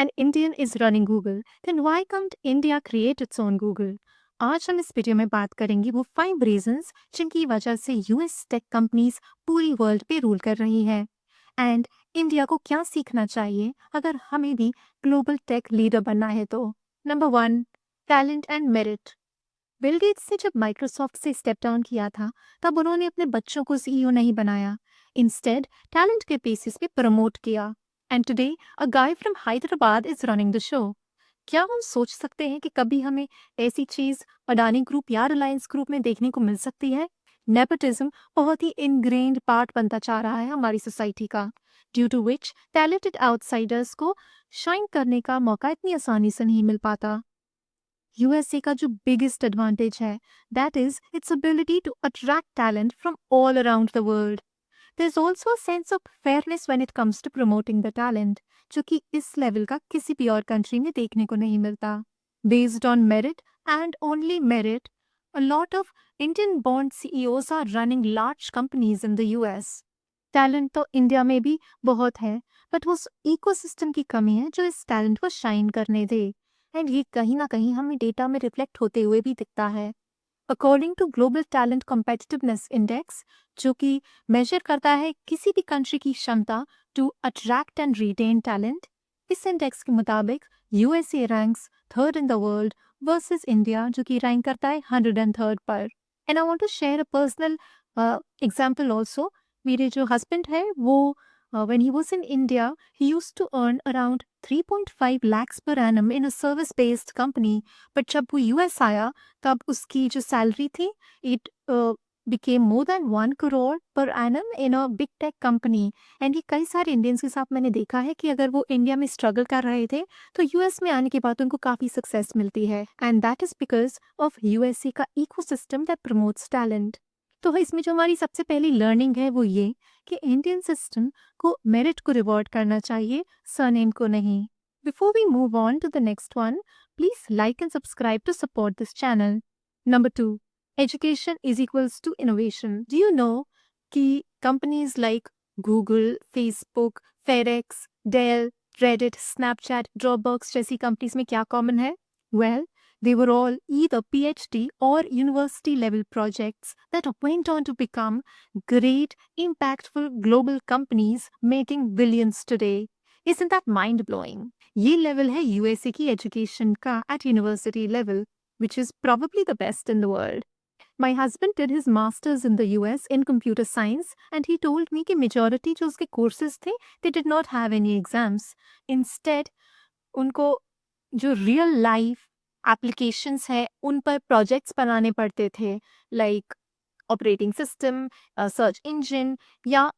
an Indian is running Google, then why can't India create its own Google? आज हम इस video में बात करेंगे वो 5 रीजंस जिनकी वजह से यूएस टेक कंपनीज पूरी वर्ल्ड पे रूल कर रही हैं एंड इंडिया को क्या सीखना चाहिए अगर हमें भी ग्लोबल टेक लीडर बनना है तो। Number 1, talent and merit. Bill Gates ने जब माइक्रोसॉफ्ट से स्टेप डाउन किया था तब उन्होंने अपने बच्चों को सीईओ नहीं बनाया, इंस्टेड टैलेंट के बेसिस पे प्रमोट किया and today a guy from Hyderabad is running the show. क्या हम सोच सकते हैं कि कभी हमें ऐसी चीज अडानी ग्रुप या रिलायंस ग्रुप में देखने को मिल सकती है? नेपोटिज्म बहुत ही इनग्रेन्ड पार्ट बनता जा रहा है हमारी सोसाइटी का, due to which talented outsiders को शाइन करने का मौका इतनी आसानी से नहीं मिल पाता। यूएसए का जो बिगेस्ट एडवांटेज है that is its ability to attract talent from all around the world. There is also a sense of fairness when it comes to promoting the talent, जो कि इस लेवल का किसी भी और कंट्री में देखने को नहीं मिलता। Based on merit and only merit, a lot of Indian born CEOs are running large companies in the US. Talent तो इंडिया में भी बहुत है, बट उस इकोसिस्टम की कमी है जो इस टैलेंट को शाइन करने दे, एंड ये कहीं ना कहीं हमें डेटा में रिफ्लेक्ट होते हुए भी दिखता है। According to global talent competitiveness index, जो कि मेजर करता है किसी भी कंट्री की क्षमता to attract and retain talent, इस इंडेक्स के मुताबिक USA ranks third in the world versus India, जो कि रैंक करता है 103rd पर। And I want to share a personal example also. मेरे जो हस्बैंड है वो when he was in India, he used to earn around 3.5 lakhs per annum in a service based company, but जब वो US आया तब उसकी जो सैलरी थी it became more than 1 crore per annum in a big tech company। And ये कई सारे इंडियंस के साथ मैंने देखा है कि अगर वो इंडिया में स्ट्रगल कर रहे थे तो यूएस में आने के बाद उनको काफ़ी सक्सेस मिलती है, and that is because of USA का इकोसिस्टम दैट प्रमोट्स टैलेंट। तो इसमें जो हमारी सबसे पहली लर्निंग है वो ये कि इंडियन सिस्टम को मेरिट को रिवॉर्ड करना चाहिए, सरनेम को नहीं। Before we move on to the next one, please like and subscribe to support this channel. Number 2, education is equals to innovation. Do you know कि companies like Google, Facebook, FedEx, Dell, Reddit, Snapchat, Dropbox जैसी companies में क्या common है? Well, they were all either PhD or university level projects that went on to become great, impactful global companies making billions today. Isn't that mind blowing? ये level है USA की education का at university level, which is probably the best in the world. My husband did his masters in the US in computer science, and he told me कि majority जो उसके courses थे, they did not have any exams. Instead, उनको जो real life applications है उन पर projects बनाने पड़ते थे, like operating system, search engine या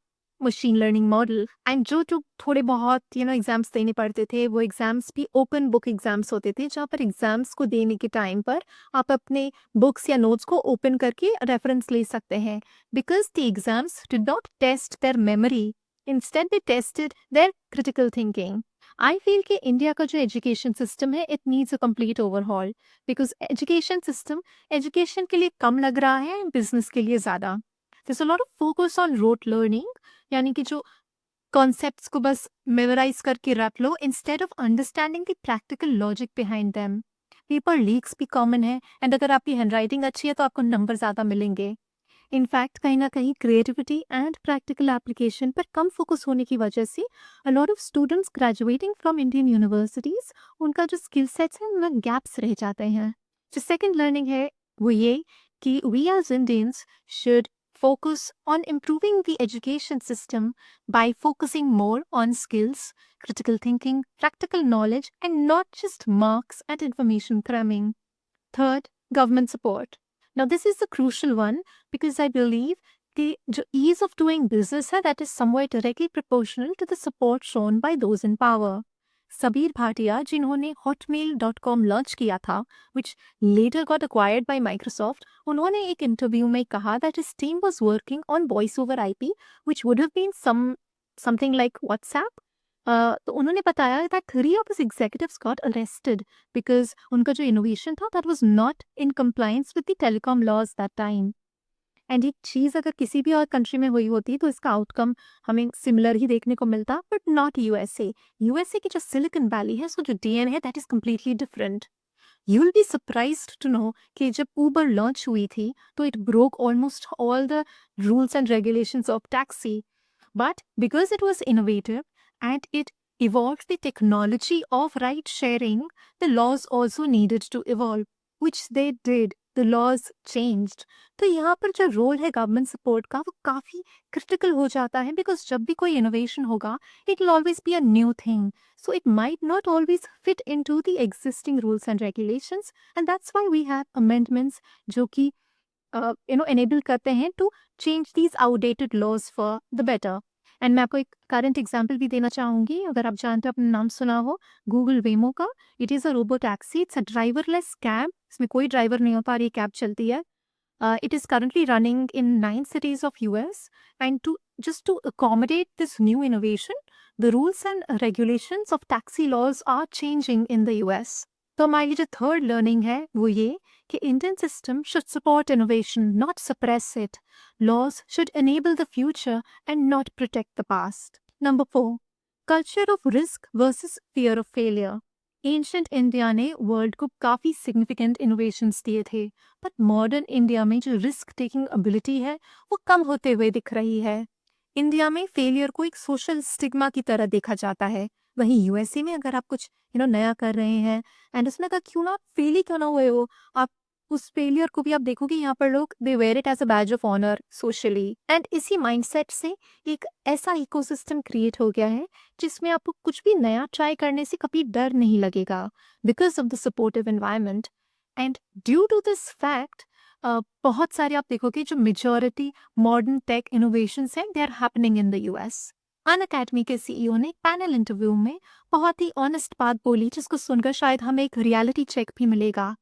मशीन लर्निंग मॉडल। एंड जो जो थोड़े बहुत एग्जाम्स देने पड़ते थे वो एग्जाम्स भी ओपन बुक एग्जाम्स होते थे, जहाँ पर एग्जाम्स को देने के टाइम पर आप अपने बुक्स या नोट्स को ओपन करके रेफरेंस ले सकते हैं, because the exams did not test their memory, instead they tested their critical thinking. I feel कि इंडिया का जो एजुकेशन सिस्टम है it needs a complete overhaul, because education system education के लिए कम लग रहा है, बिजनेस के लिए ज़्यादा। There's a lot of focus on rote learning, यानी कि जो कॉन्सेप्ट्स को बस मेमोराइज करके रख लो instead of understanding the practical logic behind them. Paper leaks भी कॉमन है, एंड अगर आपकी हैंडराइटिंग अच्छी है तो आपको नंबर ज़्यादा मिलेंगे। इनफैक्ट कहीं ना कहीं क्रिएटिविटी एंड प्रैक्टिकल एप्लीकेशन पर कम फोकस होने की वजह से a lot of students graduating from Indian universities, उनका जो स्किल सेट्स हैं उनमें गैप्स रह जाते हैं। जो सेकंड लर्निंग है वो ये कि we as Indians should focus on improving the education system by focusing more on skills, critical thinking, practical knowledge, and not just marks and information cramming. Third, government support. Now, this is the crucial one because I believe the ease of doing business है that is somewhat directly proportional to the support shown by those in power. Sabir Bhatia जिन्होंने hotmail.com launch किया था, which later got acquired by Microsoft, उन्होंने एक interview में कहा that his team was working on voice over IP, which would have been something like WhatsApp. तो उन्होंने बताया that 3 of his executives got arrested because उनका जो innovation था that was not in compliance with the telecom laws that time. And एक चीज़ अगर किसी भी और कंट्री में हुई होती तो इसका आउटकम हमें सिमिलर ही देखने को मिलता, बट नॉट यूएसए। यूएसए की जो सिलिकॉन वैली है, सो जो डीएनए है that is completely different. You will be surprised to know कि जब ऊबर लॉन्च हुई थी तो it broke almost all the rules and regulations of taxi, but because it was innovative and it evolved the technology of ride sharing, the laws also needed to evolve, which they did. The laws changed. तो यहाँ पर जो role है government support का वो काफ़ी critical हो जाता है, बिकॉज जब भी कोई इनोवेशन होगा it will always be a new thing, so it might not always fit in to the existing rules and regulations, and that's why we have amendments जो कि एनेबल करते हैं to change these outdated laws for the better. And मैं आपको एक current example भी देना चाहूँगी, अगर आप जानते हो, अपना नाम सुना हो गूगल वेमो का। It is a robo taxi, it's a driverless cab, इसमें कोई ड्राइवर नहीं होता और ये कैब चलती है। It is currently running in 9 cities of US, and to just to accommodate this new innovation, the rules and regulations of taxi laws are changing in the US. तो हमारे लिए जो थर्ड लर्निंग है वो ये कि Indian system should support innovation, not suppress it. Laws should enable the future and not protect the past. Number 4, culture of risk versus fear of failure. Ancient India ने world को काफ़ी significant innovations दिए थे, but modern India में जो risk taking ability है वो कम होते हुए दिख रही है। इंडिया में फेलियर को एक सोशल स्टिग्मा की तरह देखा जाता है, वहीं यूएसए में अगर आप कुछ नया कर रहे हैं एंड उसमें कहा क्यों ना फेल ही क्यों ना हुए हो आप, उस फेलियर को भी आप देखोगे यहाँ पर लोग they wear it as a badge of honour socially. And इसी माइंडसेट से एक ऐसा इकोसिस्टम क्रिएट हो गया है जिसमें आपको कुछ भी नया ट्राई करने से कभी डर नहीं लगेगा, because of the supportive environment. And due to this fact बहुत सारे आप देखोगे जो मेजॉरिटी मॉडर्न टेक इनोवेशंस हैं they are happening in the US. Unacademy के सीईओ ने पैनल इंटरव्यू में बहुत ही ऑनेस्ट बात बोली, जिसको सुनकर शायद हमें एक रियलिटी चेक भी मिलेगा,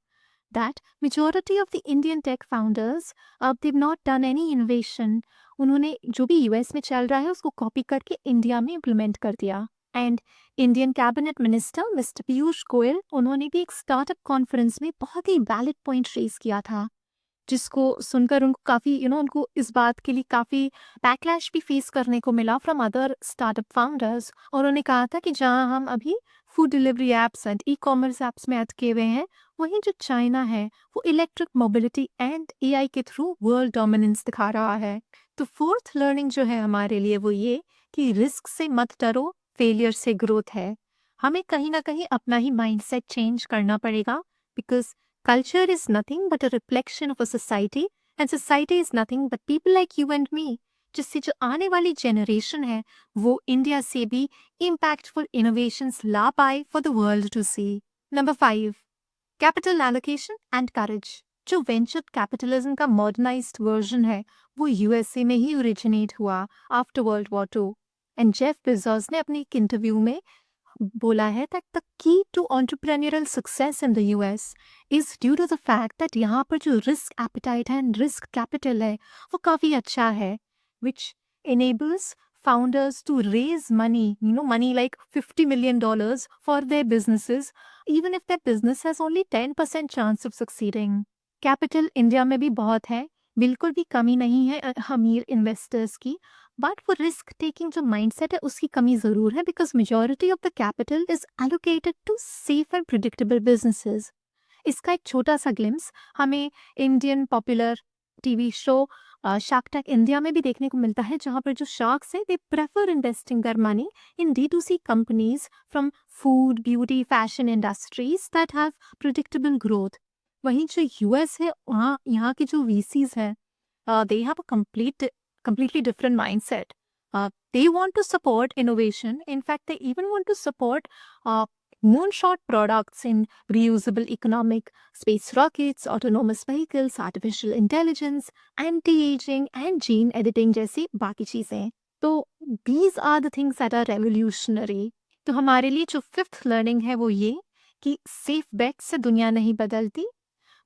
that majority of the Indian tech founders, they've not done any innovation. उन्होंने जो भी यूएस में चल रहा है उसको कॉपी करके इंडिया में इम्प्लीमेंट कर दिया। And Indian cabinet minister mister Piyush Goyal, उन्होंने भी एक स्टार्टअप कॉन्फ्रेंस में बहुत ही वैलिड पॉइंट रेज किया था, जिसको सुनकर उनको काफ़ी उनको इस बात के लिए काफ़ी बैकलैश भी फेस करने को मिला फ्रॉम अदर स्टार्टअप फाउंडर्स। और उन्होंने कहा था कि जहाँ हम अभी food delivery apps and e commerce apps में अटके हुए हैं, वहीं जो चाइना है वो इलेक्ट्रिक मोबिलिटी एंड एआई के थ्रू वर्ल्ड डोमिनेंस दिखा रहा है। तो फोर्थ लर्निंग जो है हमारे लिए वो ये कि रिस्क से मत डरो, फेलियर से ग्रोथ है। हमें कहीं ना कहीं अपना ही माइंडसेट चेंज करना पड़ेगा, because culture is nothing but a reflection of a society, and society is nothing but people like you and me, जिससे जो आने वाली जनरेशन है वो इंडिया से भी इम्पैक्टफुल इनोवेशंस ला पाए for the world to see. Number 5, capital allocation and courage. जो वेंचर कैपिटलिज्म का मॉडर्नाइज्ड वर्जन है वो यूएसए में ही ओरिजिनेट हुआ after world war 2। And Jeff Bezos ने अपने एक इंटरव्यू में बोला है that the key to entrepreneurial success in the US is due to the fact that यहाँ पर जो risk appetite है and risk capital है वो काफ़ी अच्छा है, which enables founders to raise money, money like $50 million for their businesses, even if their business has only 10% chance of succeeding. Capital India में भी बहुत है, बिल्कुल भी कमी नहीं है अमीर इन्वेस्टर्स की, बट वो रिस्क टेकिंग जो माइंडसेट है उसकी कमी ज़रूर है, because majority of the capital is allocated to safe and predictable businesses. इसका एक छोटा सा ग्लिम्स हमें Indian popular TV show Shark Tank India में भी देखने को मिलता है, जहाँ पर जो शार्क्स हैं they prefer investing their money in D2C companies from food, beauty, fashion industries that have predictable growth. वहीं जो यूएस है वहाँ यहाँ के जो VCs हैं they have a completely different mindset. They want to support innovation. In fact, they even want to support moonshot products in reusable economic space rockets, autonomous vehicles, artificial intelligence, anti-aging and gene editing जैसी बाकी चीज़ें। तो these are the things that are revolutionary. तो हमारे लिए जो fifth learning है वो ये कि सेफ बेट से दुनिया नहीं बदलती,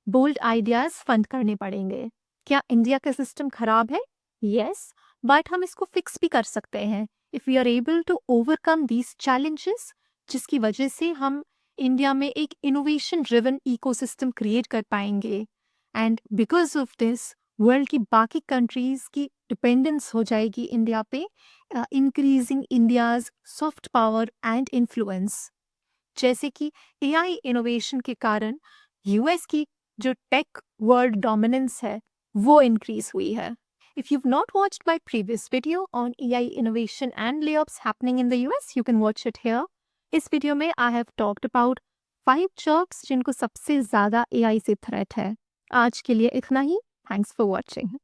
बोल्ड आइडियाज फंड करने पड़ेंगे। क्या इंडिया का सिस्टम खराब है? यस, बट हम इसको फिक्स भी कर सकते हैं if we are able to overcome these challenges, जिसकी वजह से हम इंडिया में एक इनोवेशन ड्रिवन इकोसिस्टम क्रिएट कर पाएंगे। And because of this world की बाकी कंट्रीज की डिपेंडेंस हो जाएगी इंडिया पे, increasing India's soft power and influence. जैसे कि एआई इनोवेशन के कारण यूएस की जो टेक वर्ल्ड डोमिनेंस है वो इंक्रीज हुई है। If you've not watched my previous video on AI innovation and layoffs happening in the US, you can watch it here. इस वीडियो में I have talked about 5 jobs जिनको सबसे ज़्यादा AI से थ्रेट है। आज के लिए इतना ही। Thanks for watching.